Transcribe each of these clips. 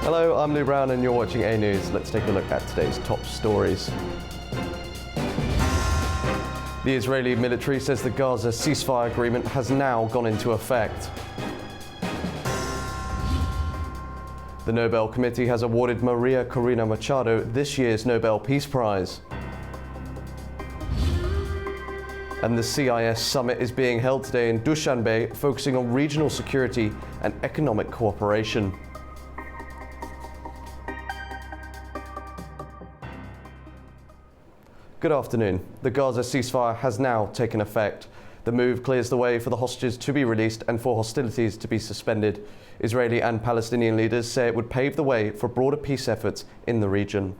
Hello, I'm Lou Brown and you're watching A News. Let's take a look at today's top stories. The Israeli military says the Gaza ceasefire agreement has now gone into effect. The Nobel Committee has awarded Maria Corina Machado this year's Nobel Peace Prize. And the CIS Summit is being held today in Dushanbe, focusing on regional security and economic cooperation. Good afternoon. The Gaza ceasefire has now taken effect. The move clears the way for the hostages to be released and for hostilities to be suspended. Israeli and Palestinian leaders say it would pave the way for broader peace efforts in the region.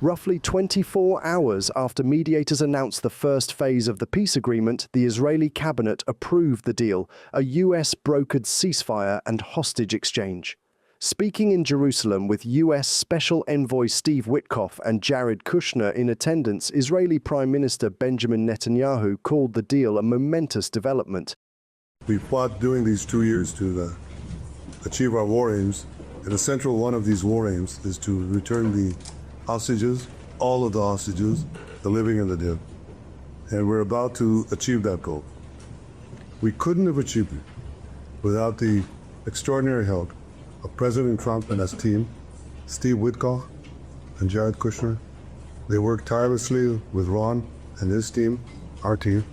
Roughly 24 hours after mediators announced the first phase of the peace agreement, the Israeli cabinet approved the deal, a US-brokered ceasefire and hostage exchange. Speaking in Jerusalem with US Special Envoy Steve Witkoff and Jared Kushner in attendance, Israeli Prime Minister Benjamin Netanyahu called the deal a momentous development. We fought during these 2 years to achieve our war aims, and the central one of these war aims is to return the hostages, all of the hostages, the living and the dead. And we're about to achieve that goal. We couldn't have achieved it without the extraordinary help of President Trump and his team, Steve Witkoff and Jared Kushner. They worked tirelessly with Ron and his team, our team.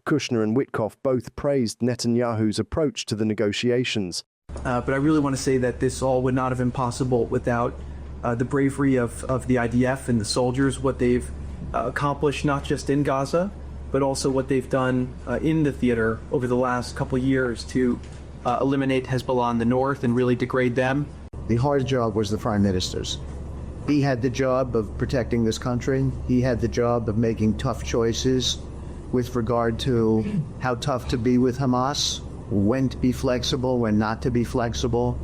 Kushner and Witkoff both praised Netanyahu's approach to the negotiations. But I really want to say that this all would not have been possible without the bravery of the IDF and the soldiers, what they've accomplished not just in Gaza, but also what they've done in the theater over the last couple of years to eliminate Hezbollah in the north and really degrade them. The hard job was the Prime Minister's. He had the job of protecting this country. He had the job of making tough choices with regard to how tough to be with Hamas, when to be flexible, when not to be flexible.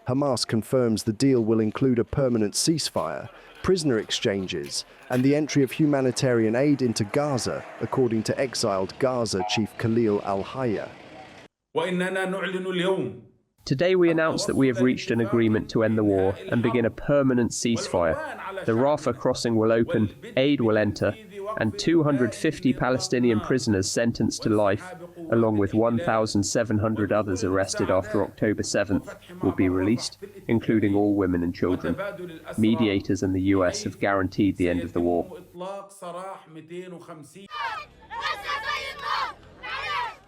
Hamas confirms the deal will include a permanent ceasefire, prisoner exchanges, and the entry of humanitarian aid into Gaza, according to exiled Gaza chief Khalil al-Hayya. Today we announced that we have reached an agreement to end the war and begin a permanent ceasefire. The Rafah crossing will open, aid will enter, and 250 Palestinian prisoners sentenced to life, along with 1,700 others arrested after October 7th, will be released, including all women and children. Mediators in the US have guaranteed the end of the war.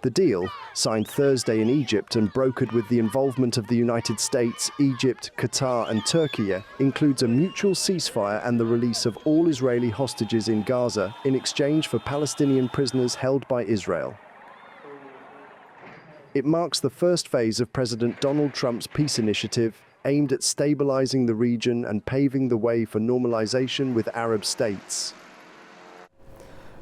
The deal, signed Thursday in Egypt and brokered with the involvement of the United States, Egypt, Qatar and Turkey, includes a mutual ceasefire and the release of all Israeli hostages in Gaza in exchange for Palestinian prisoners held by Israel. It marks the first phase of President Donald Trump's peace initiative aimed at stabilizing the region and paving the way for normalization with Arab states.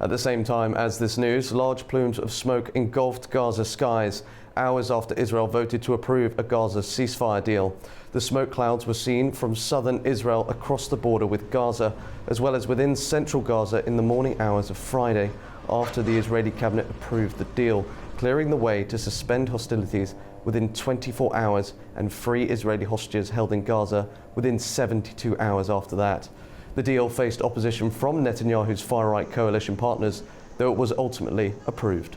At the same time as this news, large plumes of smoke engulfed Gaza skies hours after Israel voted to approve a Gaza ceasefire deal. The smoke clouds were seen from southern Israel across the border with Gaza, as well as within central Gaza in the morning hours of Friday, after the Israeli cabinet approved the deal, clearing the way to suspend hostilities within 24 hours and free Israeli hostages held in Gaza within 72 hours after that. The deal faced opposition from Netanyahu's far-right coalition partners, though it was ultimately approved.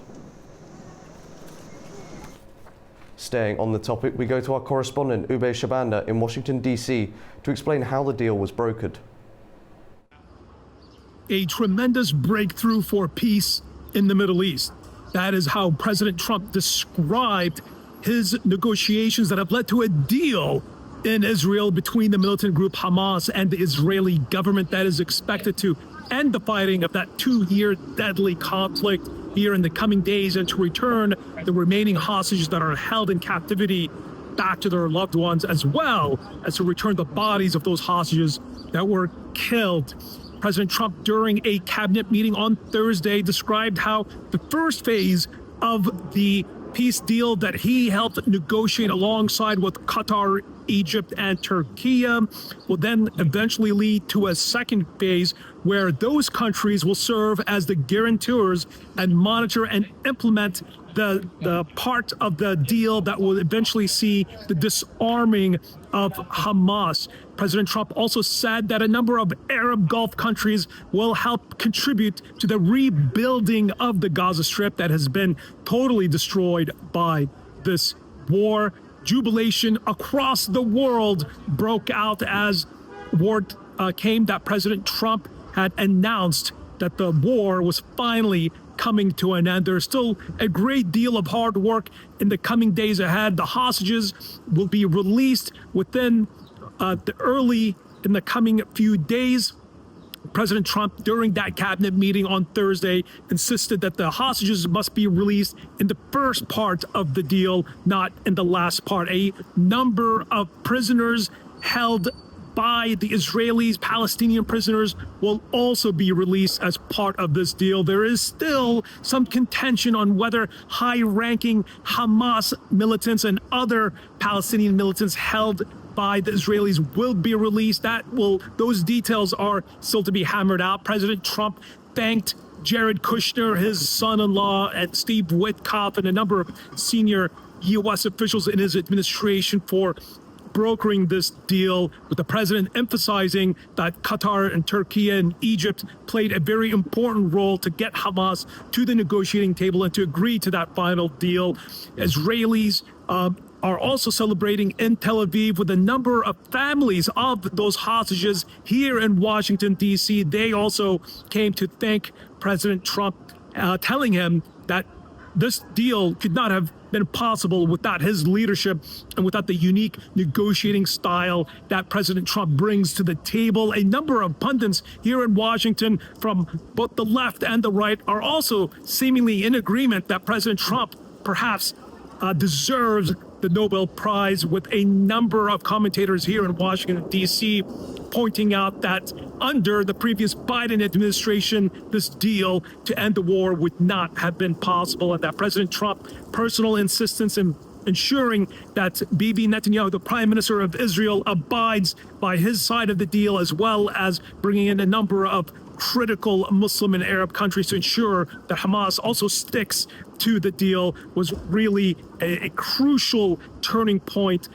Staying on the topic, we go to our correspondent Ube Shabanda in Washington, D.C. to explain how the deal was brokered. A tremendous breakthrough for peace in the Middle East. That is how President Trump described his negotiations that have led to a deal in Israel between the militant group Hamas and the Israeli government that is expected to end the fighting of that 2-year deadly conflict here in the coming days and to return the remaining hostages that are held in captivity back to their loved ones, as well as to return the bodies of those hostages that were killed. President Trump, during a cabinet meeting on Thursday, described how the first phase of the peace deal that he helped negotiate alongside with Qatar Egypt, and Turkey will then eventually lead to a second phase where those countries will serve as the guarantors and monitor and implement the part of the deal that will eventually see the disarming of Hamas. President Trump also said that a number of Arab Gulf countries will help contribute to the rebuilding of the Gaza Strip that has been totally destroyed by this war. Jubilation across the world broke out as word came that President Trump had announced that the war was finally coming to an end. There's still a great deal of hard work in the coming days ahead. The hostages will be released within in the coming few days. President Trump, during that cabinet meeting on Thursday, insisted that the hostages must be released in the first part of the deal, not in the last part. A number of prisoners held by the Israelis, Palestinian prisoners, will also be released as part of this deal. There is still some contention on whether high-ranking Hamas militants and other Palestinian militants held by the Israelis will be released. Those details are still to be hammered out. President Trump thanked Jared Kushner, his son-in-law, and Steve Witkoff, and a number of senior U.S. officials in his administration for brokering this deal, with the president emphasizing that Qatar and Turkey and Egypt played a very important role to get Hamas to the negotiating table and to agree to that final deal. Israelis are also celebrating in Tel Aviv with a number of families of those hostages here in Washington, D.C. They also came to thank President Trump, telling him that this deal could not have been possible without his leadership and without the unique negotiating style that President Trump brings to the table. A number of pundits here in Washington from both the left and the right are also seemingly in agreement that President Trump perhaps deserves the Nobel Prize, with a number of commentators here in Washington, D.C. pointing out that under the previous Biden administration, this deal to end the war would not have been possible, and that President Trump's personal insistence in ensuring that Bibi Netanyahu, the Prime Minister of Israel, abides by his side of the deal, as well as bringing in a number of critical Muslim and Arab countries to ensure that Hamas also sticks to the deal, was really a crucial turning point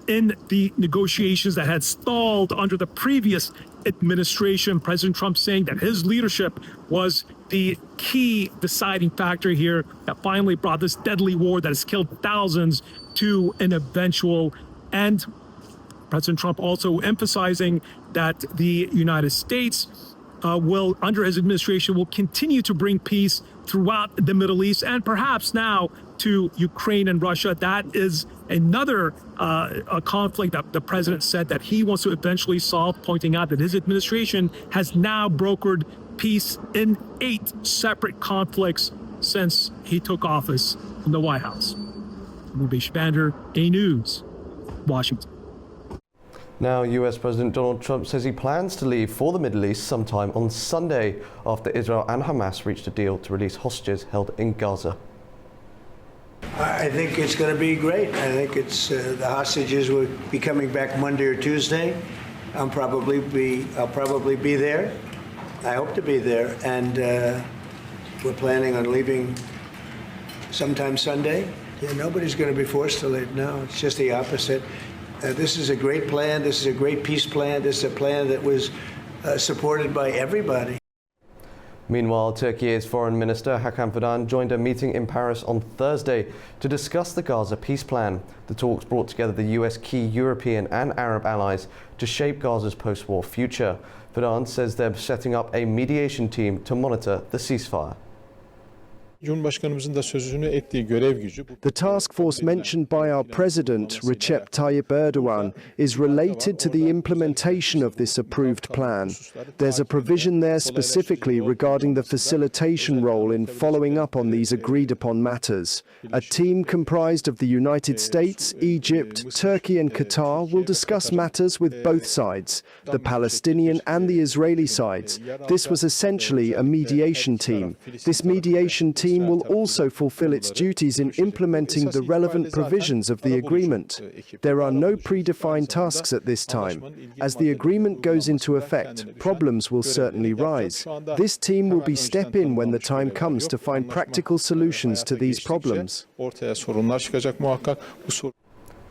in the negotiations that had stalled under the previous administration. President Trump saying that his leadership was the key deciding factor here that finally brought this deadly war that has killed thousands to an eventual end. President Trump also emphasizing that the United States will, under his administration, will continue to bring peace throughout the Middle East, and perhaps now to Ukraine and Russia. That is another a conflict that the president said that he wants to eventually solve, pointing out that his administration has now brokered peace in 8 separate conflicts since he took office in the White House. Rubesh Vander, A News, Washington. Now, US President Donald Trump says he plans to leave for the Middle East sometime on Sunday after Israel and Hamas reached a deal to release hostages held in Gaza. I think it's going to be great. I think it's the hostages will be coming back Monday or Tuesday. I'll probably be there. I hope to be there, and we're planning on leaving sometime Sunday. Yeah, nobody's going to be forced to leave. No, it's just the opposite. This is a great plan. This is a great peace plan. This is a plan that was supported by everybody. Meanwhile, Turkey's Foreign Minister Hakan Fidan joined a meeting in Paris on Thursday to discuss the Gaza peace plan. The talks brought together the US key European and Arab allies to shape Gaza's post-war future. Fidan says they're setting up a mediation team to monitor the ceasefire. The task force mentioned by our president, Recep Tayyip Erdogan, is related to the implementation of this approved plan. There's a provision there specifically regarding the facilitation role in following up on these agreed-upon matters. A team comprised of the United States, Egypt, Turkey and Qatar will discuss matters with both sides, the Palestinian and the Israeli sides. This was essentially a mediation team. This mediation team team will also fulfill its duties in implementing the relevant provisions of the agreement. There are no predefined tasks at this time. As the agreement goes into effect, problems will certainly rise. This team will be step in when the time comes to find practical solutions to these problems.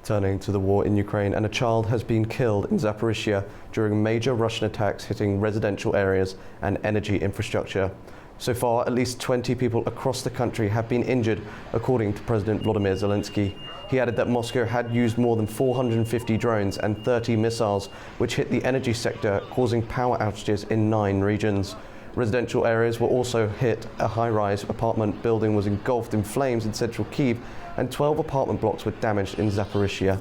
Turning to the war in Ukraine, and a child has been killed in Zaporizhia during major Russian attacks hitting residential areas and energy infrastructure. So far, at least 20 people across the country have been injured, according to President Volodymyr Zelensky. He added that Moscow had used more than 450 drones and 30 missiles, which hit the energy sector, causing power outages in 9 regions. Residential areas were also hit. A high-rise apartment building was engulfed in flames in central Kyiv, and 12 apartment blocks were damaged in Zaporizhia.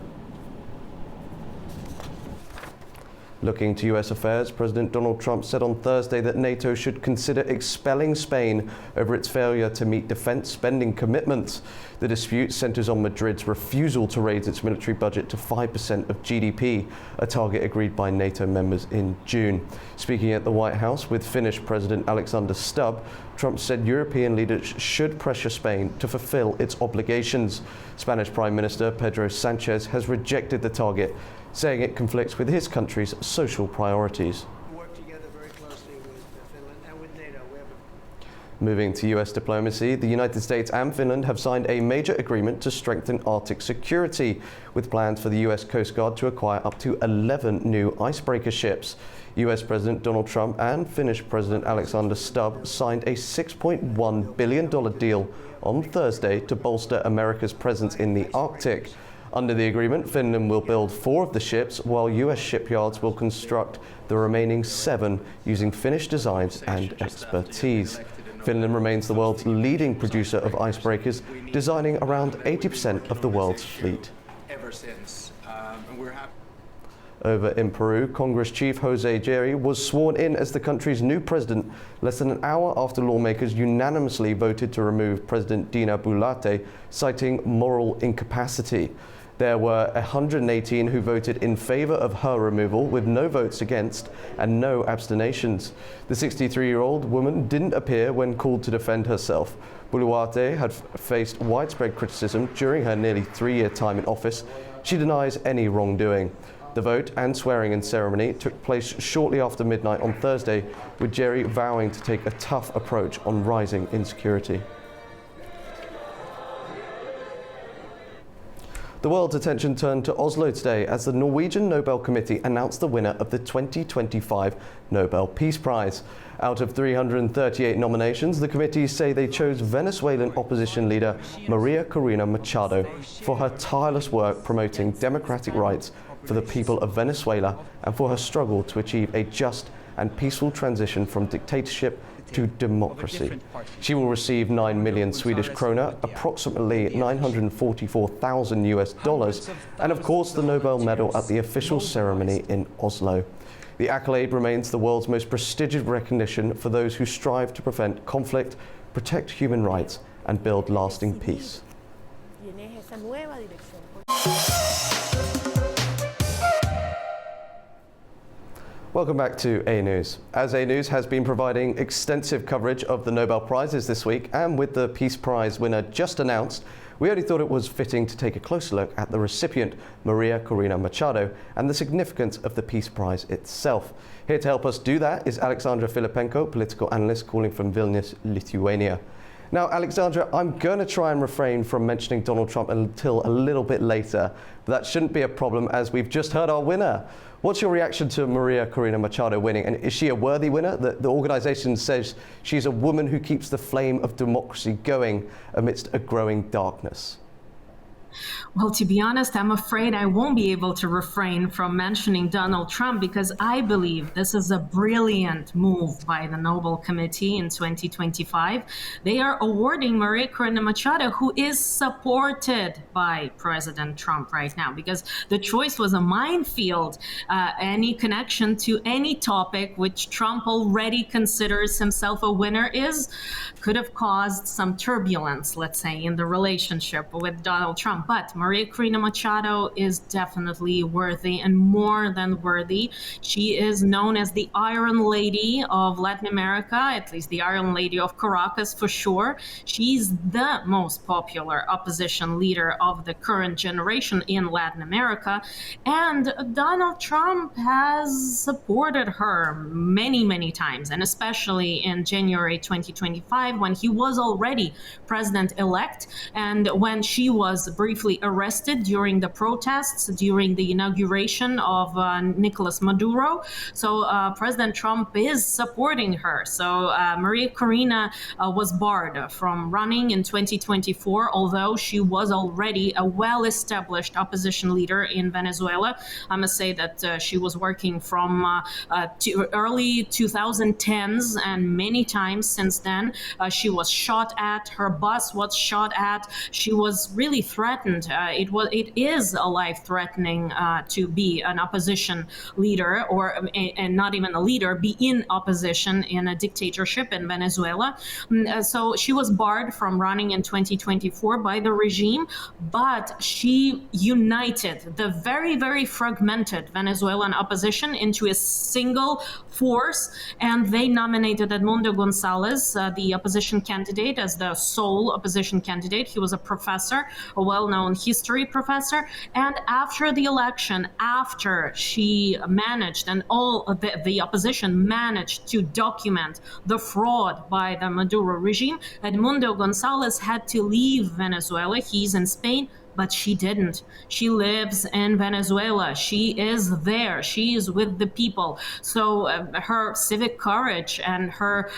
Looking to US affairs, President Donald Trump said on Thursday that NATO should consider expelling Spain over its failure to meet defense spending commitments. The dispute centers on Madrid's refusal to raise its military budget to 5% of GDP, a target agreed by NATO members in June. Speaking at the White House with Finnish President Alexander Stubb, Trump said European leaders should pressure Spain to fulfill its obligations. Spanish Prime Minister Pedro Sanchez has rejected the target, saying it conflicts with his country's social priorities. Work together very closely with Finland and with NATO. Moving to US diplomacy, the United States and Finland have signed a major agreement to strengthen Arctic security, with plans for the US Coast Guard to acquire up to 11 new icebreaker ships. US President Donald Trump and Finnish President Alexander Stubb signed a $6.1 billion deal on Thursday to bolster America's presence in the Arctic. Under the agreement, Finland will build 4 of the ships, while US shipyards will construct the remaining 7 using Finnish designs and expertise. Finland remains the world's leading producer of icebreakers, designing around 80% of the world's fleet. Over in Peru, Congress Chief Jose Jerry was sworn in as the country's new president less than an hour after lawmakers unanimously voted to remove President Dina Boluarte, citing moral incapacity. There were 118 who voted in favor of her removal, with no votes against and no abstentions. The 63-year-old woman didn't appear when called to defend herself. Boluarte had faced widespread criticism during her nearly 3-year time in office. She denies any wrongdoing. The vote and swearing-in ceremony took place shortly after midnight on Thursday, with Jerry vowing to take a tough approach on rising insecurity. The world's attention turned to Oslo today as the Norwegian Nobel Committee announced the winner of the 2025 Nobel Peace Prize. Out of 338 nominations, the committee say they chose Venezuelan opposition leader Maria Corina Machado for her tireless work promoting democratic rights for the people of Venezuela and for her struggle to achieve a just and peaceful transition from dictatorship to democracy. She will receive 9 million Swedish krona, approximately $944,000 US, and of course the Nobel Medal at the official ceremony in Oslo. The accolade remains the world's most prestigious recognition for those who strive to prevent conflict, protect human rights, and build lasting peace. Welcome back to A News. As A News has been providing extensive coverage of the Nobel Prizes this week, and with the Peace Prize winner just announced, we only thought it was fitting to take a closer look at the recipient, Maria Corina Machado, and the significance of the Peace Prize itself. Here to help us do that is Alexandra Filipenko, political analyst calling from Vilnius, Lithuania. Now, Alexandra, I'm going to try and refrain from mentioning Donald Trump until a little bit later, but that shouldn't be a problem as we've just heard our winner. What's your reaction to Maria Corina Machado winning? And is she a worthy winner? The organization says she's a woman who keeps the flame of democracy going amidst a growing darkness. Well, to be honest, I'm afraid I won't be able to refrain from mentioning Donald Trump because I believe this is a brilliant move by the Nobel Committee in 2025. They are awarding Maria Corina Machado, who is supported by President Trump right now, because the choice was a minefield. Any connection to any topic which Trump already considers himself a winner could have caused some turbulence, let's say, in the relationship with Donald Trump. Trump. But Maria Corina Machado is definitely worthy, and more than worthy. She is known as the Iron Lady of Latin America, at least the Iron Lady of Caracas for sure. She's the most popular opposition leader of the current generation in Latin America. And Donald Trump has supported her many, many times, and especially in January 2025 when he was already president-elect and when she was briefly arrested during the protests during the inauguration of Nicolas Maduro. So President Trump is supporting her. So Maria Corina was barred from running in 2024, although she was already a well-established opposition leader in Venezuela. I must say that she was working from early 2010s, and many times since then she was shot at, her bus was shot at, she was really threatened. It is a life-threatening to be an opposition leader, or and not even a leader, be in opposition in a dictatorship in Venezuela. So she was barred from running in 2024 by the regime, but she united the very, very fragmented Venezuelan opposition into a single force, and they nominated Edmundo Gonzalez, the opposition candidate, as the sole opposition candidate. He was a professor, a well-known history professor, and after the election, after she managed, and all of the opposition managed to document the fraud by the Maduro regime, Edmundo Gonzalez had to leave Venezuela. He's in Spain, but she didn't. She lives in Venezuela. She is there. She is with the people. So her civic courage and her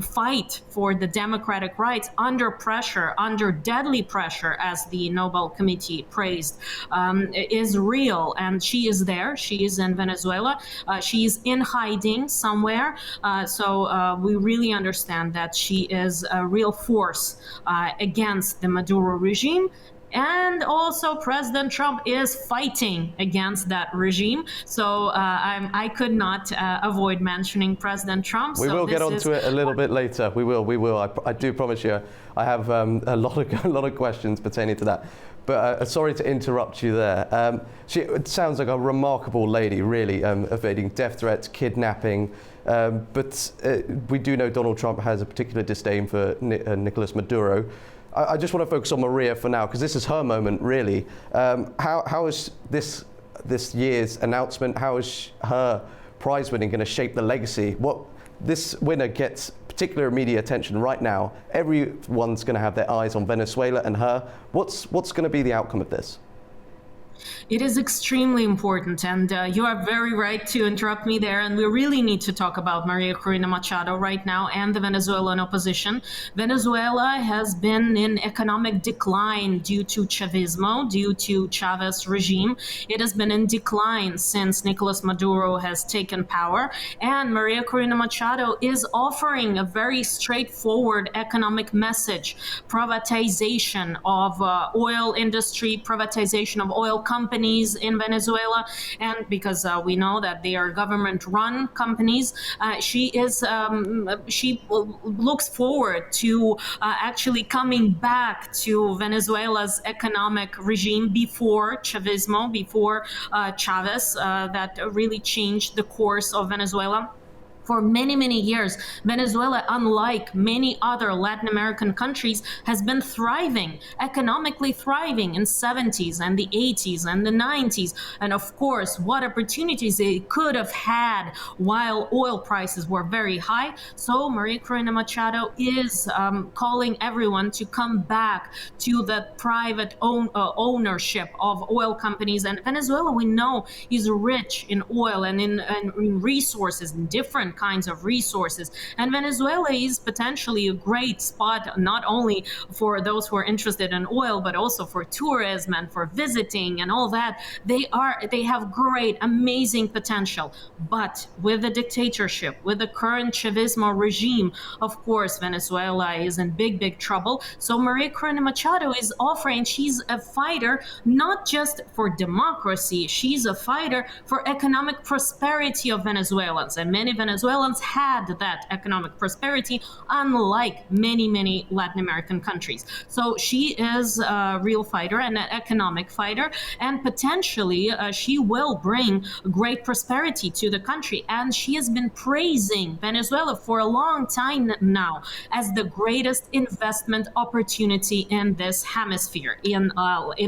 fight for the democratic rights under pressure, under deadly pressure, as the Nobel Committee praised, is real. And she is there. She is in Venezuela. She is in hiding somewhere. So we really understand that she is a real force against the Maduro regime. And also President Trump is fighting against that regime. So I could not avoid mentioning President Trump. We will get onto it a little bit later. We will. I do promise you. I have a lot of questions pertaining to that. But sorry to interrupt you there. It sounds like a remarkable lady, really, evading death threats, kidnapping. But we do know Donald Trump has a particular disdain for Nicolas Maduro. I just want to focus on Maria for now, because this is her moment, really. How is this year's announcement, how is her prize winning going to shape the legacy? What this winner gets particular media attention right now. Everyone's going to have their eyes on Venezuela and her. What's going to be the outcome of this? It is extremely important, and you are very right to interrupt me there, and we really need to talk about Maria Corina Machado right now and the Venezuelan opposition. Venezuela has been in economic decline due to Chavismo, due to Chavez regime. It has been in decline since Nicolas Maduro has taken power, and Maria Corina Machado is offering a very straightforward economic message: privatization of oil industry, privatization of oil companies in Venezuela, and because we know that they are government-run companies, she looks forward to actually coming back to Venezuela's economic regime before Chavismo, before Chavez, that really changed the course of Venezuela. For many, many years, Venezuela, unlike many other Latin American countries, has been thriving, economically thriving in 70s and the 80s and the 90s. And of course, what opportunities they could have had while oil prices were very high. So Maria Corina Machado is calling everyone to come back to the private ownership of oil companies. And Venezuela, we know, is rich in oil and in resources, in different kinds of resources. And Venezuela is potentially a great spot, not only for those who are interested in oil, but also for tourism and for visiting and all that. They have great, amazing potential. But with the dictatorship, with the current Chavismo regime, of course, Venezuela is in big, big trouble. So Maria Corina Machado is offering, she's a fighter not just for democracy, she's a fighter for economic prosperity of Venezuelans. And many Venezuelans Venezuelans had that economic prosperity, unlike many Latin American countries. So she is a real fighter and an economic fighter, and potentially she will bring great prosperity to the country. And she has been praising Venezuela for a long time now as the greatest investment opportunity in this hemisphere, in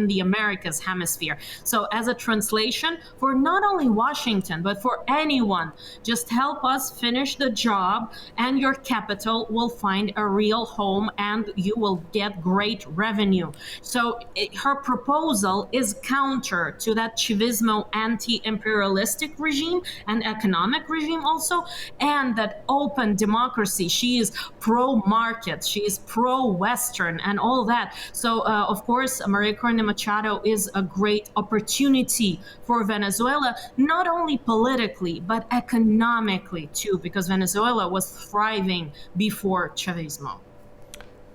the Americas hemisphere. So as a translation, for not only Washington, but for anyone, just help us finish the job and your capital will find a real home and you will get great revenue. So her proposal is counter to that Chavismo anti-imperialistic regime and economic regime also, and that open democracy. She is pro-market, she is pro-Western and all that. So of course, Maria Corina Machado is a great opportunity for Venezuela, not only politically, but economically too, because Venezuela was thriving before Chavismo.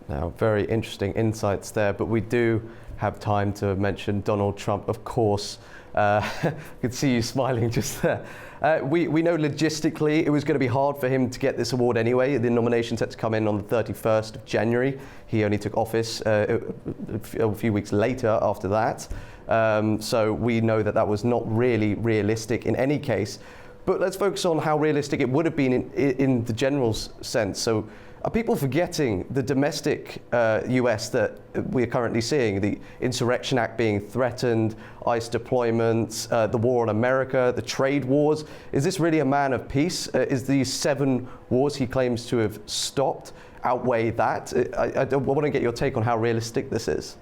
Now, very interesting insights there, but we do have time to mention Donald Trump, of course. I could see you smiling just there. We know logistically it was going to be hard for him to get this award anyway. The nominations had to come in on the 31st of January. He only took office a few weeks later after that. So we know that that was not really realistic in any case. But let's focus on how realistic it would have been in the general sense. So are people forgetting the domestic US that we're currently seeing? The Insurrection Act being threatened, ICE deployments, the war on America, the trade wars. Is this really a man of peace? Is these 7 wars he claims to have stopped outweigh that? I want to get your take on how realistic this is.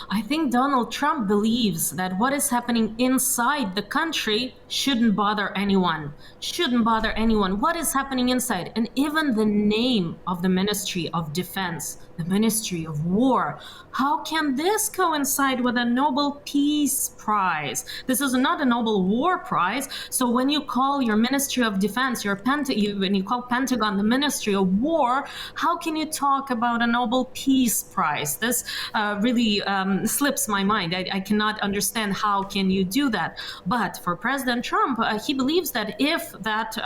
I think Donald Trump believes that what is happening inside the country shouldn't bother anyone. What is happening inside? And even the name of the Ministry of Defense, the Ministry of War, how can this coincide with a Nobel Peace Prize? This is not a Nobel War Prize. So when you call your Ministry of Defense, when you call Pentagon the Ministry of War, how can you talk about a Nobel Peace Prize? This really slips my mind. I cannot understand how can you do that. But for President Trump, he believes that if that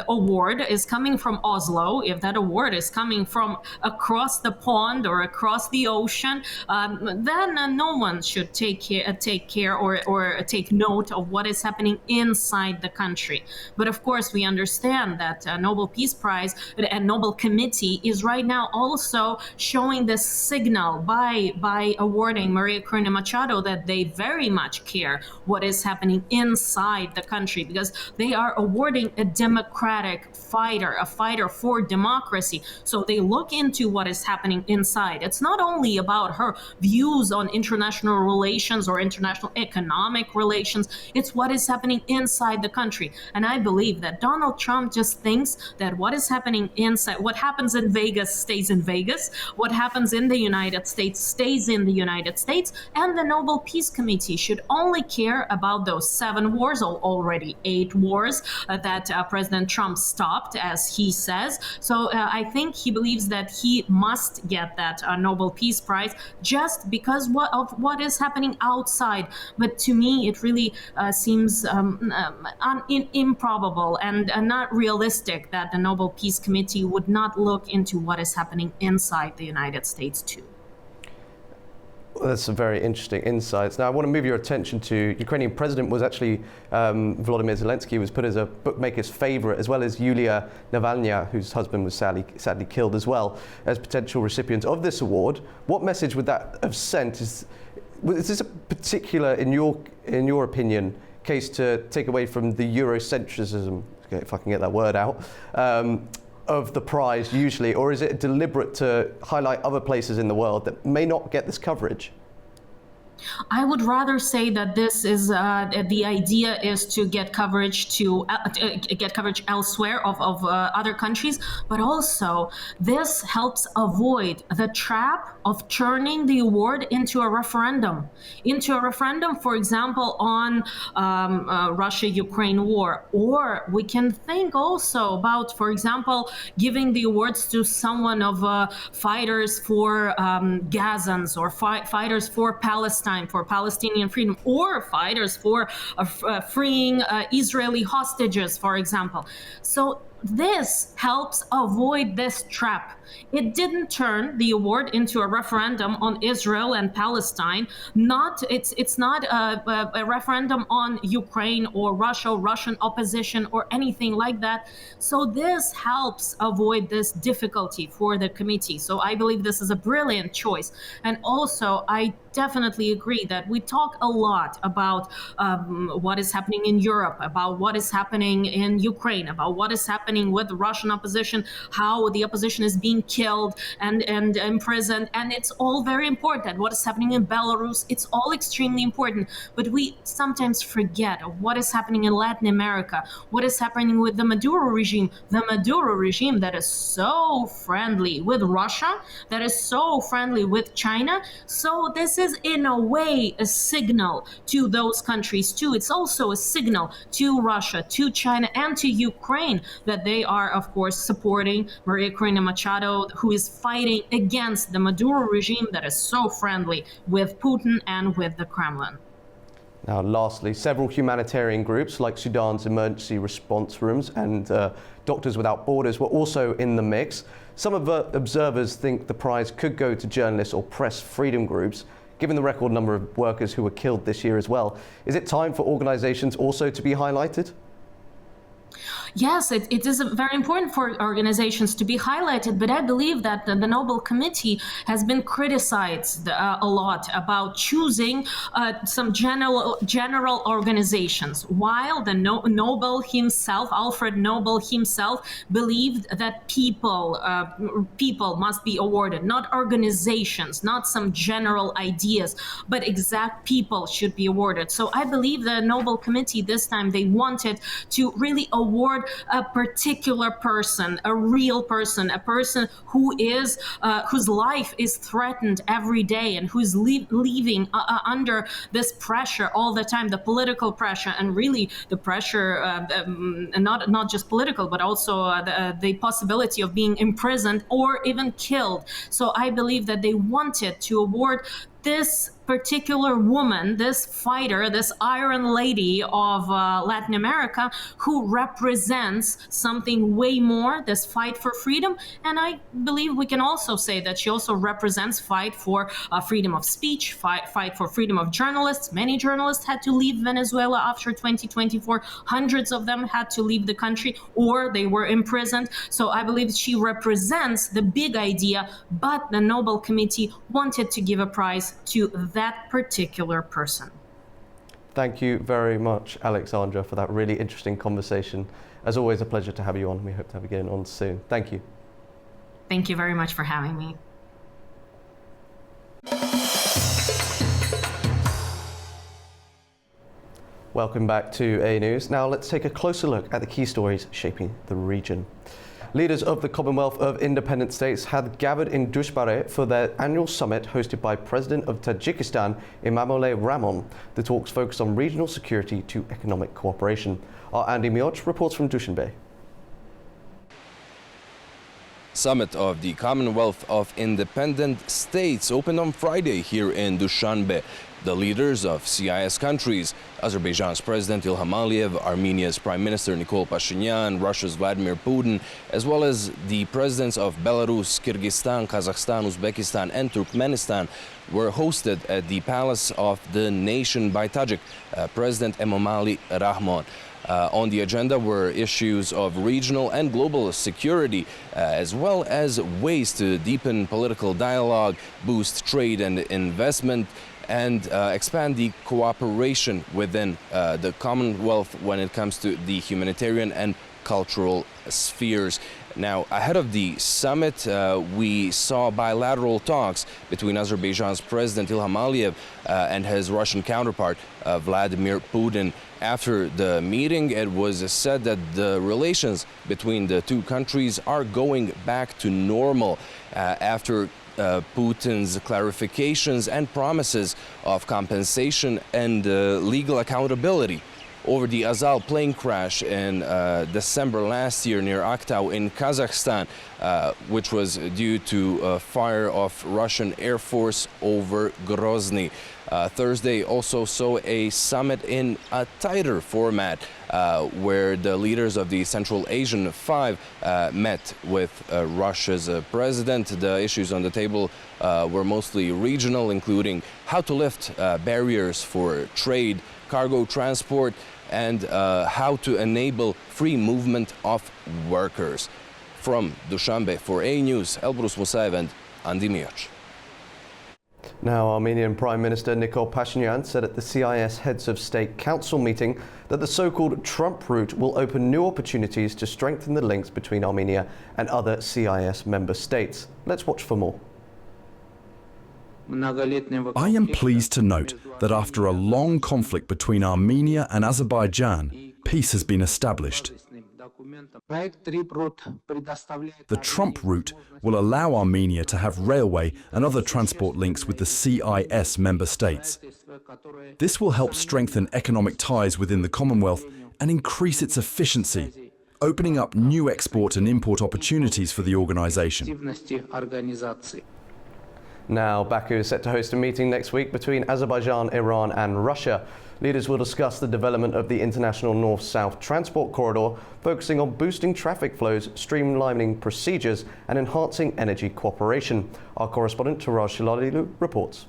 award is coming from Oslo, if that award is coming from across the pond or across the ocean, then no one should take care or take note of what is happening inside the country. But of course, we understand that Nobel Peace Prize and Nobel Committee is right now also showing this signal by awarding Maria Corina Machado that they very much care what is happening inside the country, because they are awarding a democratic fighter, a fighter for democracy. So they look into what is happening inside. It's not only about her views on international relations or international economic relations, it's what is happening inside the country. And I believe that Donald Trump just thinks that what is happening inside, what happens in Vegas stays in Vegas, what happens in the United States stays in the United States, and the Nobel Peace Committee should only care about those 7 wars, or already 8 wars that President Trump stopped, as he says. So I think he believes that he must get that Nobel Peace Prize just because of what is happening outside. But to me, it really seems improbable and not realistic that the Nobel Peace Committee would not look into what is happening inside the United States too. That's some very interesting insights. Now, I want to move your attention to Ukrainian president was actually Volodymyr Zelensky was put as a bookmaker's favorite, as well as Yulia Navalny, whose husband was sadly killed as well, as potential recipients of this award. What message would that have sent? Is this a particular, in your opinion, case to take away from the Eurocentrism, if I can get that word out, of the prize usually, or is it deliberate to highlight other places in the world that may not get this coverage? I would rather say that this is the idea is to get coverage elsewhere of other countries, but also this helps avoid the trap of turning the award into a referendum, for example, on Russia-Ukraine war. Or we can think also about, for example, giving the awards to someone of fighters for Gazans or fighters for Palestine. Palestine, for Palestinian freedom, or fighters for freeing Israeli hostages, for example. So this helps avoid this trap. It didn't turn the award into a referendum on Israel and Palestine. It's not a referendum on Ukraine or Russia, Russian opposition, or anything like that. So this helps avoid this difficulty for the committee. So I believe this is a brilliant choice. And also, I definitely agree that we talk a lot about what is happening in Europe, about what is happening in Ukraine, about what is happening with the Russian opposition, how the opposition is being killed and imprisoned. And it's all very important. What is happening in Belarus, it's all extremely important. But we sometimes forget of what is happening in Latin America, what is happening with the Maduro regime that is so friendly with Russia, that is so friendly with China. So this is in a way a signal to those countries too. It's also a signal to Russia, to China, and to Ukraine that they are, of course, supporting Maria Corina Machado, who is fighting against the Maduro regime that is so friendly with Putin and with the Kremlin. Now, lastly, several humanitarian groups like Sudan's emergency response rooms and Doctors Without Borders were also in the mix. Some observers think the prize could go to journalists or press freedom groups, given the record number of workers who were killed this year as well. Is it time for organizations also to be highlighted? Yes, it is very important for organizations to be highlighted, but I believe that the Nobel Committee has been criticized a lot about choosing some general organizations, while the Nobel himself, Alfred Nobel himself, believed that people must be awarded, not organizations, not some general ideas, but exact people should be awarded. So I believe the Nobel Committee this time, they wanted to really award a particular person, a real person, a person who is whose life is threatened every day and who's living under this pressure all the time, the political pressure, and really the pressure, not just political, but also the possibility of being imprisoned or even killed. So I believe that they wanted to award this particular woman, this fighter, this Iron Lady of Latin America, who represents something way more, this fight for freedom. And I believe we can also say that she also represents fight for freedom of speech, fight for freedom of journalists. Many journalists had to leave Venezuela after 2024. Hundreds of them had to leave the country or they were imprisoned. So I believe she represents the big idea, but the Nobel Committee wanted to give a prize to that particular person. Thank you very much, Alexandra, for that really interesting conversation. As always, a pleasure to have you on. We hope to have you again on soon. Thank you. Thank you very much for having me. Welcome back to A News. Now let's take a closer look at the key stories shaping the region. Leaders of the Commonwealth of Independent States had gathered in Dushanbe for their annual summit hosted by President of Tajikistan, Emomali Rahmon. The talks focused on regional security to economic cooperation. Our Andy Mioch reports from Dushanbe. Summit of the Commonwealth of Independent States opened on Friday here in Dushanbe. The leaders of CIS countries, Azerbaijan's President Ilham Aliyev, Armenia's Prime Minister Nikol Pashinyan, Russia's Vladimir Putin, as well as the presidents of Belarus, Kyrgyzstan, Kazakhstan, Uzbekistan and Turkmenistan were hosted at the Palace of the Nation by Tajik President Emomali Rahmon. On the agenda were issues of regional and global security, as well as ways to deepen political dialogue, boost trade and investment, and expand the cooperation within the Commonwealth when it comes to the humanitarian and cultural spheres. Now, ahead of the summit, we saw bilateral talks between Azerbaijan's President Ilham Aliyev and his Russian counterpart, Vladimir Putin. After the meeting, it was said that the relations between the two countries are going back to normal after Putin's clarifications and promises of compensation and legal accountability over the Azal plane crash in December last year near Aktau in Kazakhstan, which was due to a fire of Russian Air Force over Grozny. Thursday also saw a summit in a tighter format where the leaders of the Central Asian Five met with Russia's president. The issues on the table were mostly regional, including how to lift barriers for trade, cargo transport, and how to enable free movement of workers. From Dushanbe for A News, Elbrus Musaev and Andi Miac. Now, Armenian Prime Minister Nikol Pashinyan said at the CIS Heads of State Council meeting that the so-called Trump route will open new opportunities to strengthen the links between Armenia and other CIS member states. Let's watch for more. I am pleased to note that after a long conflict between Armenia and Azerbaijan, peace has been established. The Trump route will allow Armenia to have railway and other transport links with the CIS member states. This will help strengthen economic ties within the Commonwealth and increase its efficiency, opening up new export and import opportunities for the organization. Now, Baku is set to host a meeting next week between Azerbaijan, Iran and Russia. Leaders will discuss the development of the international north-south transport corridor, focusing on boosting traffic flows, streamlining procedures and enhancing energy cooperation. Our correspondent Taraz Shilalilu reports.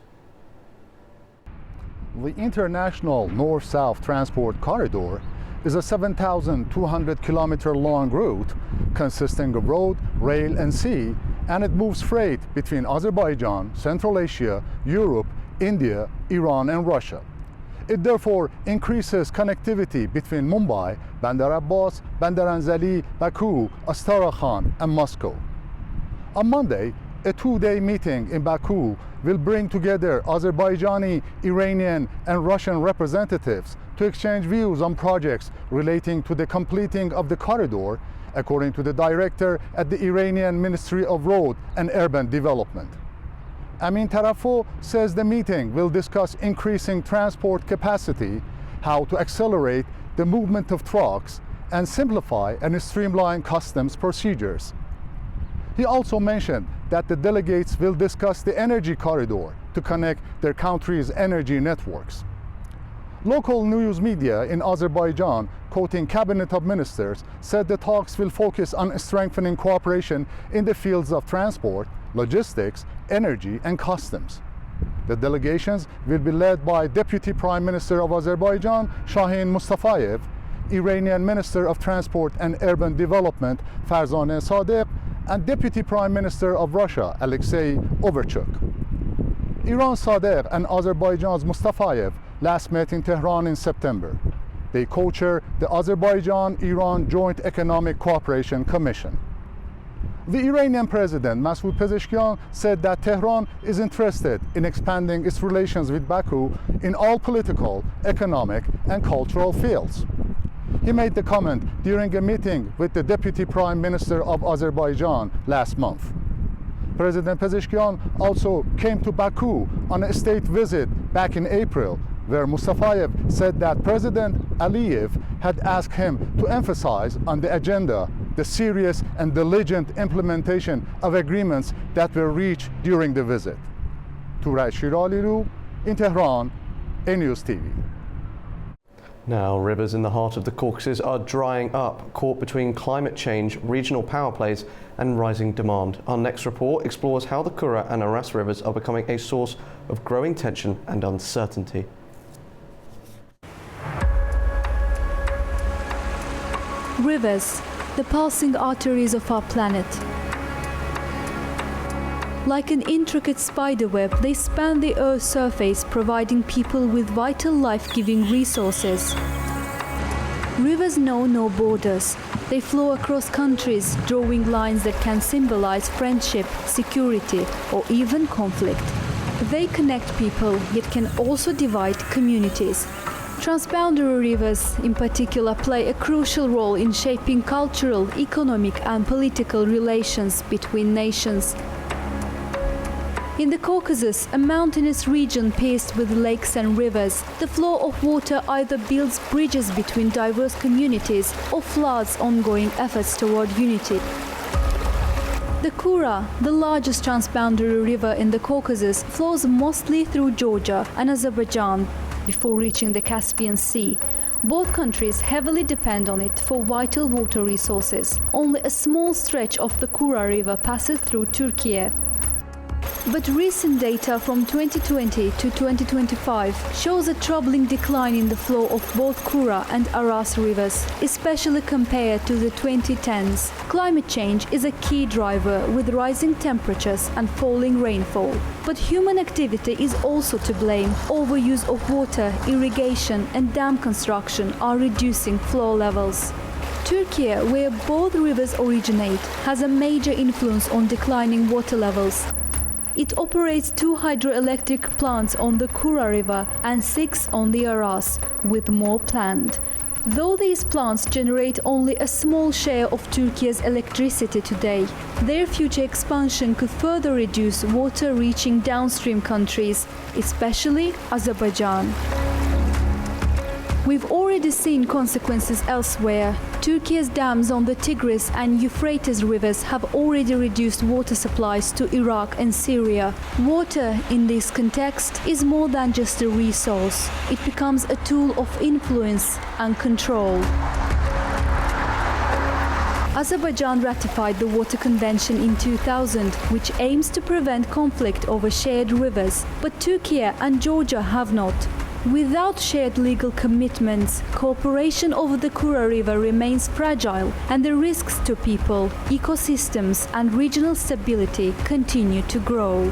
The international north-south transport corridor is a 7,200-kilometer long route consisting of road, rail and sea, and it moves freight between Azerbaijan, Central Asia, Europe, India, Iran and Russia. It therefore increases connectivity between Mumbai, Bandar Abbas, Bandar Anzali, Baku, Astrakhan and Moscow. On Monday, a two-day meeting in Baku will bring together Azerbaijani, Iranian and Russian representatives to exchange views on projects relating to the completing of the corridor, according to the director at the Iranian Ministry of Road and Urban Development. Amin Tarafo says the meeting will discuss increasing transport capacity, how to accelerate the movement of trucks, and simplify and streamline customs procedures. He also mentioned that the delegates will discuss the energy corridor to connect their country's energy networks. Local news media in Azerbaijan, quoting Cabinet of Ministers, said the talks will focus on strengthening cooperation in the fields of transport, logistics, energy and customs. The delegations will be led by Deputy Prime Minister of Azerbaijan, Shahin Mustafayev, Iranian Minister of Transport and Urban Development, Farzaneh Sadegh, and Deputy Prime Minister of Russia, Alexei Overchuk. Iran's Sadegh and Azerbaijan's Mustafayev last met in Tehran in September. They co-chair the Azerbaijan-Iran Joint Economic Cooperation Commission. The Iranian President Masoud Pezeshkian said that Tehran is interested in expanding its relations with Baku in all political, economic and cultural fields. He made the comment during a meeting with the Deputy Prime Minister of Azerbaijan last month. President Pezeshkian also came to Baku on a state visit back in April, where Mustafayev said that President Aliyev had asked him to emphasize on the agenda the serious and diligent implementation of agreements that were reached during the visit. Taraz Shilalilu in Tehran, A News TV. Now, rivers in the heart of the Caucasus are drying up, caught between climate change, regional power plays and rising demand. Our next report explores how the Kura and Aras rivers are becoming a source of growing tension and uncertainty. Rivers, the pulsing arteries of our planet. Like an intricate spiderweb, they span the Earth's surface, providing people with vital life-giving resources. Rivers know no borders. They flow across countries, drawing lines that can symbolize friendship, security, or even conflict. They connect people, yet can also divide communities. Transboundary rivers, in particular, play a crucial role in shaping cultural, economic, and political relations between nations. In the Caucasus, a mountainous region paced with lakes and rivers, the flow of water either builds bridges between diverse communities or floods ongoing efforts toward unity. The Kura, the largest transboundary river in the Caucasus, flows mostly through Georgia and Azerbaijan before reaching the Caspian Sea. Both countries heavily depend on it for vital water resources. Only a small stretch of the Kura River passes through Turkey. But recent data from 2020 to 2025 shows a troubling decline in the flow of both Kura and Aras rivers, especially compared to the 2010s. Climate change is a key driver with rising temperatures and falling rainfall. But human activity is also to blame. Overuse of water, irrigation and dam construction are reducing flow levels. Turkey, where both rivers originate, has a major influence on declining water levels. It operates 2 hydroelectric plants on the Kura River and 6 on the Aras, with more planned. Though these plants generate only a small share of Turkey's electricity today, their future expansion could further reduce water reaching downstream countries, especially Azerbaijan. We've already seen consequences elsewhere. Turkey's dams on the Tigris and Euphrates rivers have already reduced water supplies to Iraq and Syria. Water, in this context, is more than just a resource. It becomes a tool of influence and control. Azerbaijan ratified the Water Convention in 2000, which aims to prevent conflict over shared rivers, but Turkey and Georgia have not. Without shared legal commitments, cooperation over the Kura River remains fragile, and the risks to people, ecosystems, and regional stability continue to grow.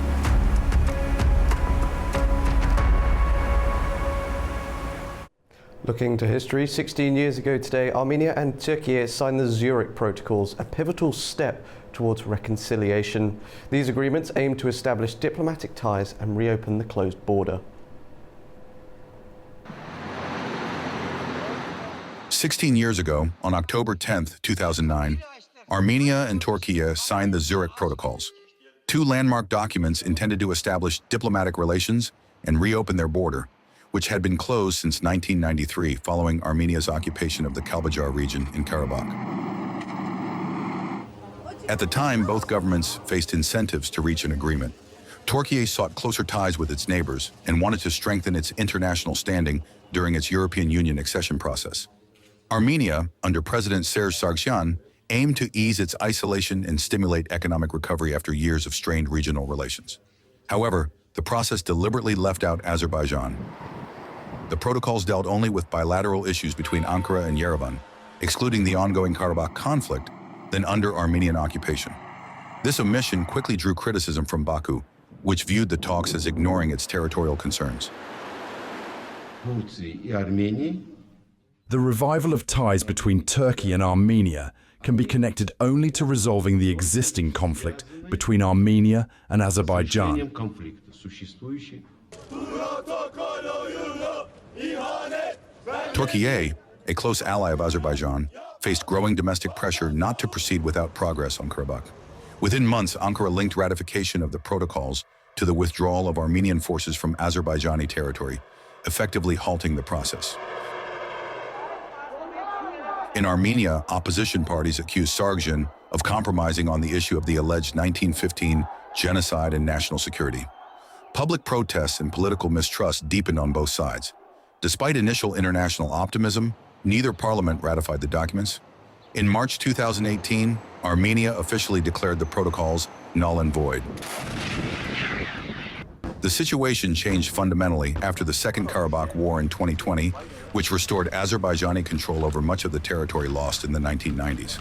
Looking to history, 16 years ago today, Armenia and Turkey signed the Zurich Protocols, a pivotal step towards reconciliation. These agreements aim to establish diplomatic ties and reopen the closed border. 16 years ago, on October 10, 2009, Armenia and Turkey signed the Zurich Protocols, 2 landmark documents intended to establish diplomatic relations and reopen their border, which had been closed since 1993 following Armenia's occupation of the Kalbajar region in Karabakh. At the time, both governments faced incentives to reach an agreement. Turkey sought closer ties with its neighbors and wanted to strengthen its international standing during its European Union accession process. Armenia, under President Serge Sargsyan, aimed to ease its isolation and stimulate economic recovery after years of strained regional relations. However, the process deliberately left out Azerbaijan. The protocols dealt only with bilateral issues between Ankara and Yerevan, excluding the ongoing Karabakh conflict, then under Armenian occupation. This omission quickly drew criticism from Baku, which viewed the talks as ignoring its territorial concerns. The revival of ties between Turkey and Armenia can be connected only to resolving the existing conflict between Armenia and Azerbaijan. Turkey, a close ally of Azerbaijan, faced growing domestic pressure not to proceed without progress on Karabakh. Within months, Ankara linked ratification of the protocols to the withdrawal of Armenian forces from Azerbaijani territory, effectively halting the process. In Armenia, opposition parties accused Sargsyan of compromising on the issue of the alleged 1915 genocide and national security. Public protests and political mistrust deepened on both sides. Despite initial international optimism, neither parliament ratified the documents. In March 2018, Armenia officially declared the protocols null and void. The situation changed fundamentally after the Second Karabakh War in 2020, which restored Azerbaijani control over much of the territory lost in the 1990s.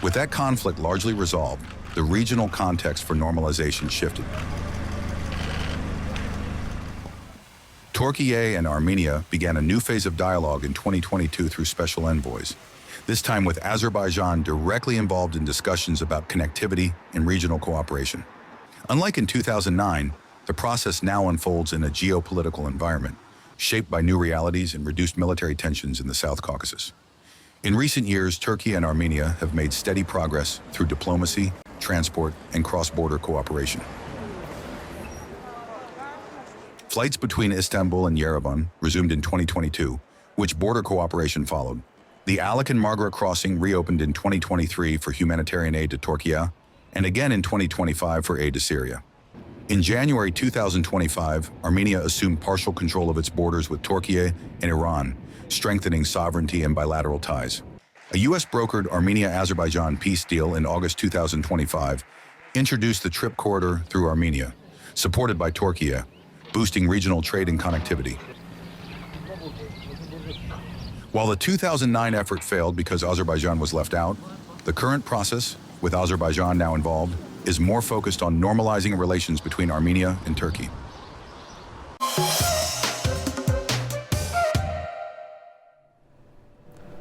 With that conflict largely resolved, the regional context for normalization shifted. Turkey and Armenia began a new phase of dialogue in 2022 through special envoys, this time with Azerbaijan directly involved in discussions about connectivity and regional cooperation. Unlike in 2009, the process now unfolds in a geopolitical environment, shaped by new realities and reduced military tensions in the South Caucasus. In recent years, Turkey and Armenia have made steady progress through diplomacy, transport, and cross-border cooperation. Flights between Istanbul and Yerevan resumed in 2022, which border cooperation followed. The Alec and Margaret crossing reopened in 2023 for humanitarian aid to Turkey, and again in 2025 for aid to Syria. In January 2025, Armenia assumed partial control of its borders with Turkey and Iran, strengthening sovereignty and bilateral ties. A U.S.-brokered Armenia-Azerbaijan peace deal in August 2025 introduced the trip corridor through Armenia, supported by Turkey, boosting regional trade and connectivity. While the 2009 effort failed because Azerbaijan was left out, the current process, with Azerbaijan now involved, is more focused on normalizing relations between Armenia and Turkey.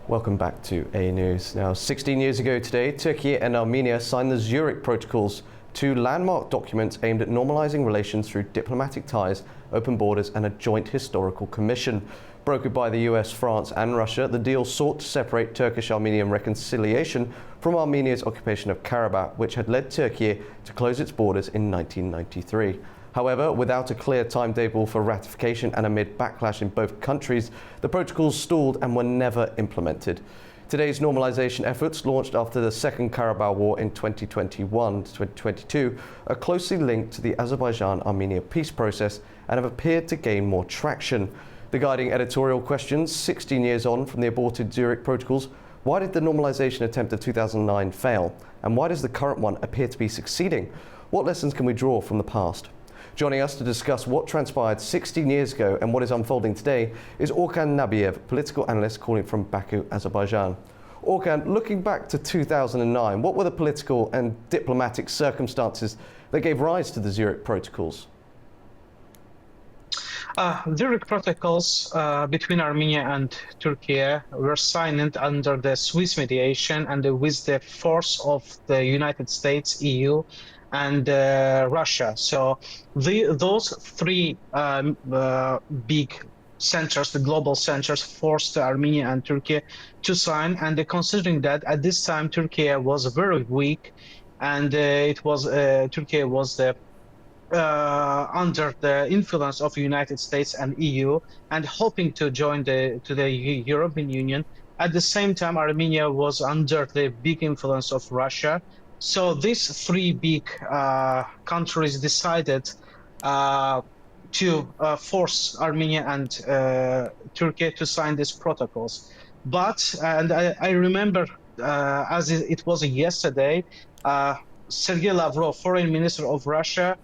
Welcome back to A News. Now, 16 years ago today, Turkey and Armenia signed the Zurich Protocols, two landmark documents aimed at normalizing relations through diplomatic ties, open borders, and a joint historical commission. Brokered by the US, France, and Russia, the deal sought to separate Turkish-Armenian reconciliation from Armenia's occupation of Karabakh, which had led Turkey to close its borders in 1993. However, without a clear timetable for ratification and amid backlash in both countries, the protocols stalled and were never implemented. Today's normalization efforts, launched after the Second Karabakh War in 2021-2022, are closely linked to the Azerbaijan-Armenia peace process and have appeared to gain more traction. The guiding editorial questions, 16 years on from the aborted Zurich Protocols, why did the normalization attempt of 2009 fail? And why does the current one appear to be succeeding? What lessons can we draw from the past? Joining us to discuss what transpired 16 years ago and what is unfolding today is Orkan Nabiev, political analyst calling from Baku, Azerbaijan. Orkan, looking back to 2009, what were the political and diplomatic circumstances that gave rise to the Zurich Protocols? Zurich Protocols between Armenia and Turkey were signed under the Swiss mediation and with the force of the United States, EU, and Russia. So those three big centers, the global centers, forced Armenia and Turkey to sign. And considering that at this time Turkey was very weak, and Turkey was under the influence of the United States and EU, and hoping to join the European Union. At the same time, Armenia was under the big influence of Russia. So these three big countries decided to force Armenia and Turkey to sign these protocols. But, and I remember as it was yesterday, Sergei Lavrov, foreign minister of Russia,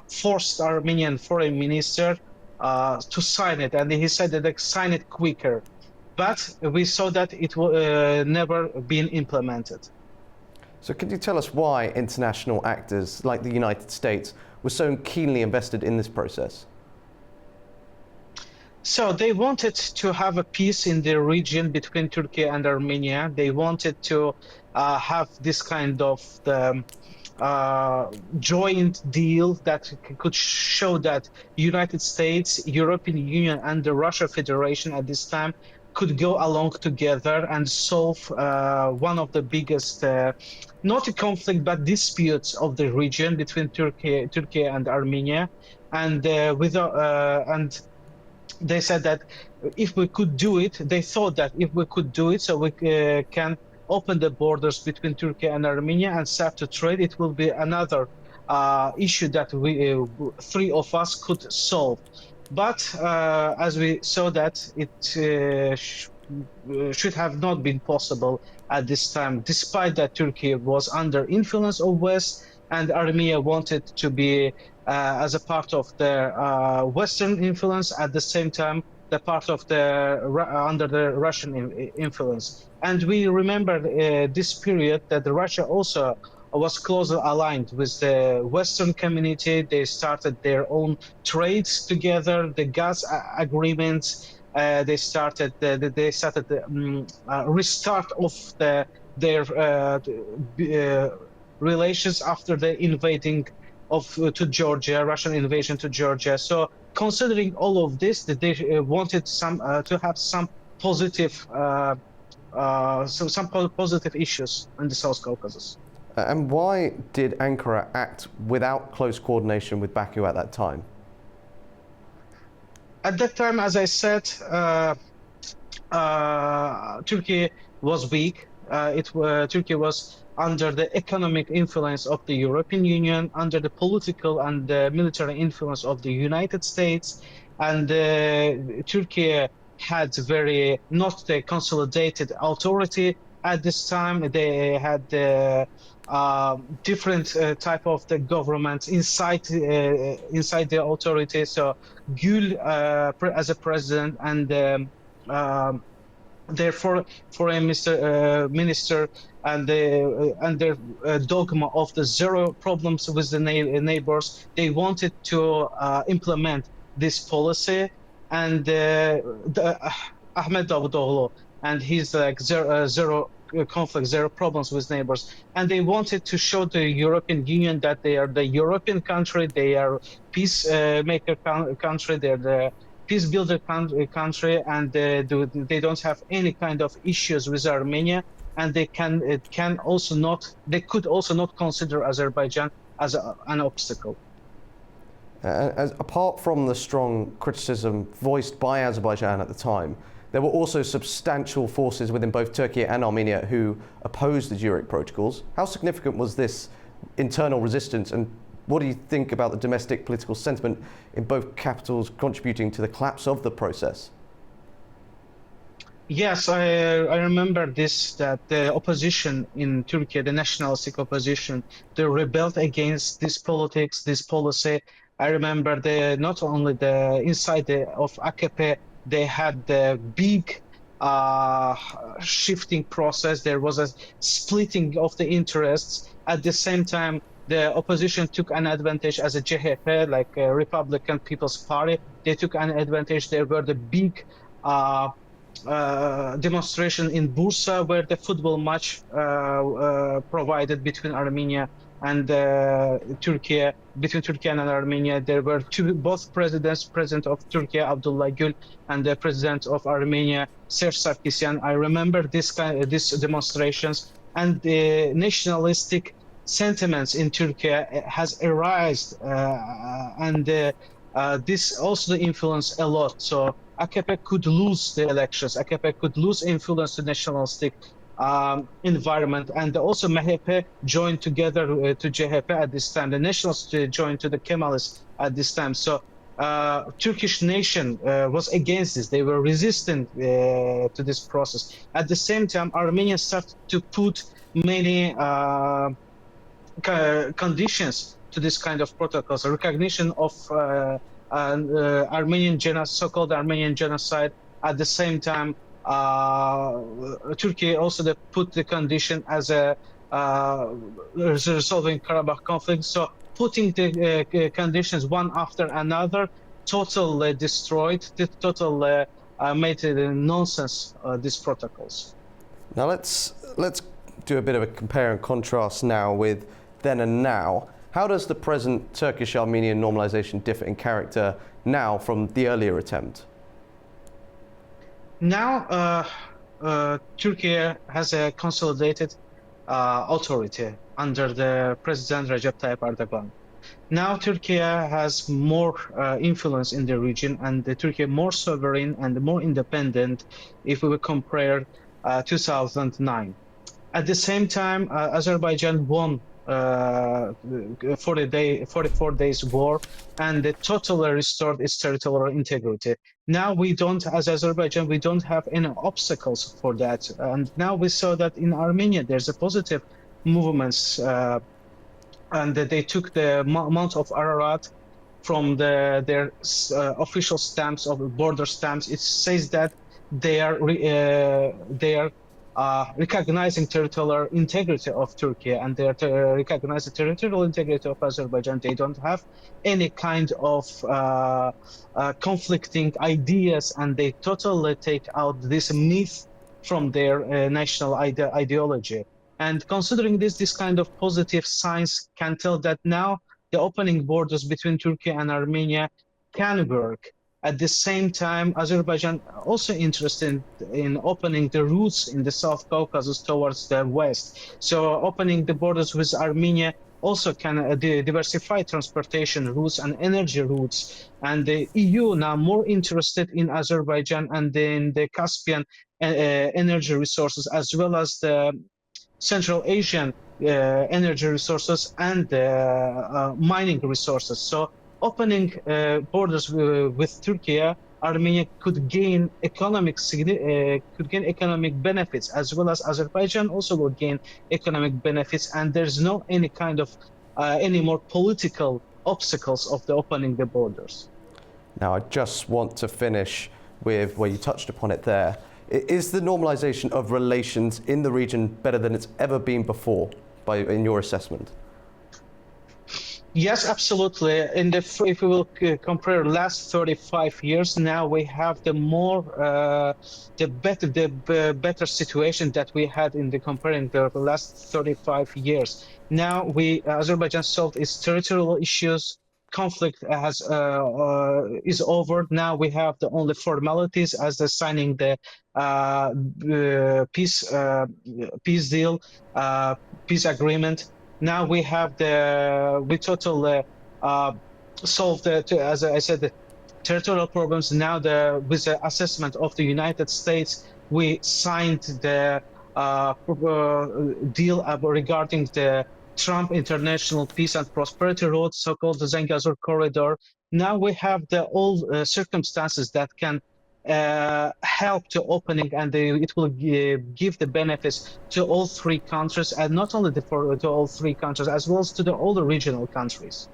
forced Armenian foreign minister to sign it, and he said that they sign it quicker. But we saw that it will never been implemented. So could you tell us why international actors like the United States were so keenly invested in this process? So they wanted to have a peace in the region between Turkey and Armenia. They wanted to have this kind of joint deal that could show that United States, European Union, and the Russia Federation at this time could go along together and solve one of the biggest, not a conflict, but disputes of the region between Turkey and Armenia. And they said that if we could do it, they thought that if we could do it, so we can open the borders between Turkey and Armenia and start to trade, it will be another issue that we three of us could solve. But as we saw that it should have not been possible at this time, despite that Turkey was under influence of West and Armenia wanted to be as a part of the Western influence, at the same time the part of the under the Russian influence. And we remember this period that Russia also was closely aligned with the Western community. They started their own trades together, the gas agreements. They started the restart of their relations after the invading to Georgia, Russian invasion to Georgia. So considering all of this, that they wanted to have some positive positive issues in the South Caucasus. And why did Ankara act without close coordination with Baku at that time? At that time, as I said, Turkey was weak. Turkey was under the economic influence of the European Union, under the political and military influence of the United States. And Turkey had very not the consolidated authority at this time. They had different type of the government inside the authority. So Gül as a president and their foreign minister and their dogma of the zero problems with the neighbors. They wanted to implement this policy, and Ahmed Davutoğlu and his like zero conflict, zero problems with neighbors, and they wanted to show the European Union that they are the European country, they are peacemaker country, they're the peace builder country, and they don't have any kind of issues with Armenia, and they could also not consider Azerbaijan as an obstacle. Apart from the strong criticism voiced by Azerbaijan at the time, there were also substantial forces within both Turkey and Armenia who opposed the Zurich protocols. How significant was this internal resistance, and what do you think about the domestic political sentiment in both capitals contributing to the collapse of the process? Yes, I remember this, that the opposition in Turkey, the nationalistic opposition, they rebelled against this politics, this policy. I remember not only the inside of AKP, they had the big shifting process. There was a splitting of the interests. At the same time, the opposition took an advantage as a CHP, like a Republican People's Party. They took an advantage. There were the big demonstration in Bursa, where the football match provided between Armenia and Turkey, between Turkey and Armenia. There were both presidents, President of Turkey, Abdullah Gül, and the President of Armenia, Serge Sarkisyan. I remember these demonstrations, and the nationalistic sentiments in Turkey has arisen, and this also influenced a lot. So AKP could lose the elections. AKP could lose influence to nationalistic environment, and also MHP joined together to CHP at this time. The nationalists joined to the Kemalists at this time. So Turkish nation was against this. They were resistant to this process. At the same time, Armenia started to put many conditions to this kind of protocols, a recognition of Armenian so-called Armenian genocide. At the same time, Turkey also put the condition as a resolving Karabakh conflict. So putting the conditions one after another, totally destroyed, total made nonsense these protocols. Now let's do a bit of a compare and contrast now with then and now. How does the present Turkish-Armenian normalization differ in character now from the earlier attempt? Now, Turkey has a consolidated authority under the President Recep Tayyip Erdogan. Now, Turkey has more influence in the region, and Turkey more sovereign and more independent if we compare 2009. At the same time, Azerbaijan won 44 days war, and it totally restored its territorial integrity. Now we don't, as Azerbaijan, we don't have any obstacles for that. And now we saw that in Armenia, there's a positive movements, and they took the Mount of Ararat from their official stamps of border stamps. It says that they are recognizing territorial integrity of Turkey, and they are recognizing territorial integrity of Azerbaijan. They don't have any kind of conflicting ideas, and they totally take out this myth from their national ideology. And considering this kind of positive signs can tell that now the opening borders between Turkey and Armenia can work. At the same time, Azerbaijan also interested in opening the routes in the South Caucasus towards the west. So opening the borders with Armenia also can diversify transportation routes and energy routes. And the EU now more interested in Azerbaijan and in the Caspian energy resources, as well as the Central Asian energy resources and mining resources. So opening borders with Turkey, Armenia could gain economic benefits, as well as Azerbaijan also will gain economic benefits, and there's no any kind of any more political obstacles of the opening the borders. Now, I just want to finish with where you touched upon it there. Is the normalization of relations in the region better than it's ever been before, in your assessment? Yes, absolutely. If we will compare last 35 years, now we have the better situation that we had in the comparing the last 35 years. Now Azerbaijan solved its territorial issues. Conflict is over. Now we have the only formalities as the signing the peace deal, peace agreement. Now we have we totally solved as I said, the territorial problems. Now with the assessment of the United States, we signed the deal regarding the Trump International Peace and Prosperity Road, so-called the Zengezur Corridor. Now we have all circumstances that can help to opening, and it will give the benefits to all three countries, and not only to all three countries, as well as to all the regional countries.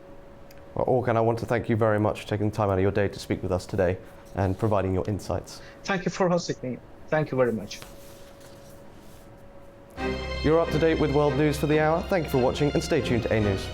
Well, Orkan, I want to thank you very much for taking the time out of your day to speak with us today and providing your insights. Thank you for hosting me. Thank you very much. You're up to date with world news for the hour. Thank you for watching, and stay tuned to A News.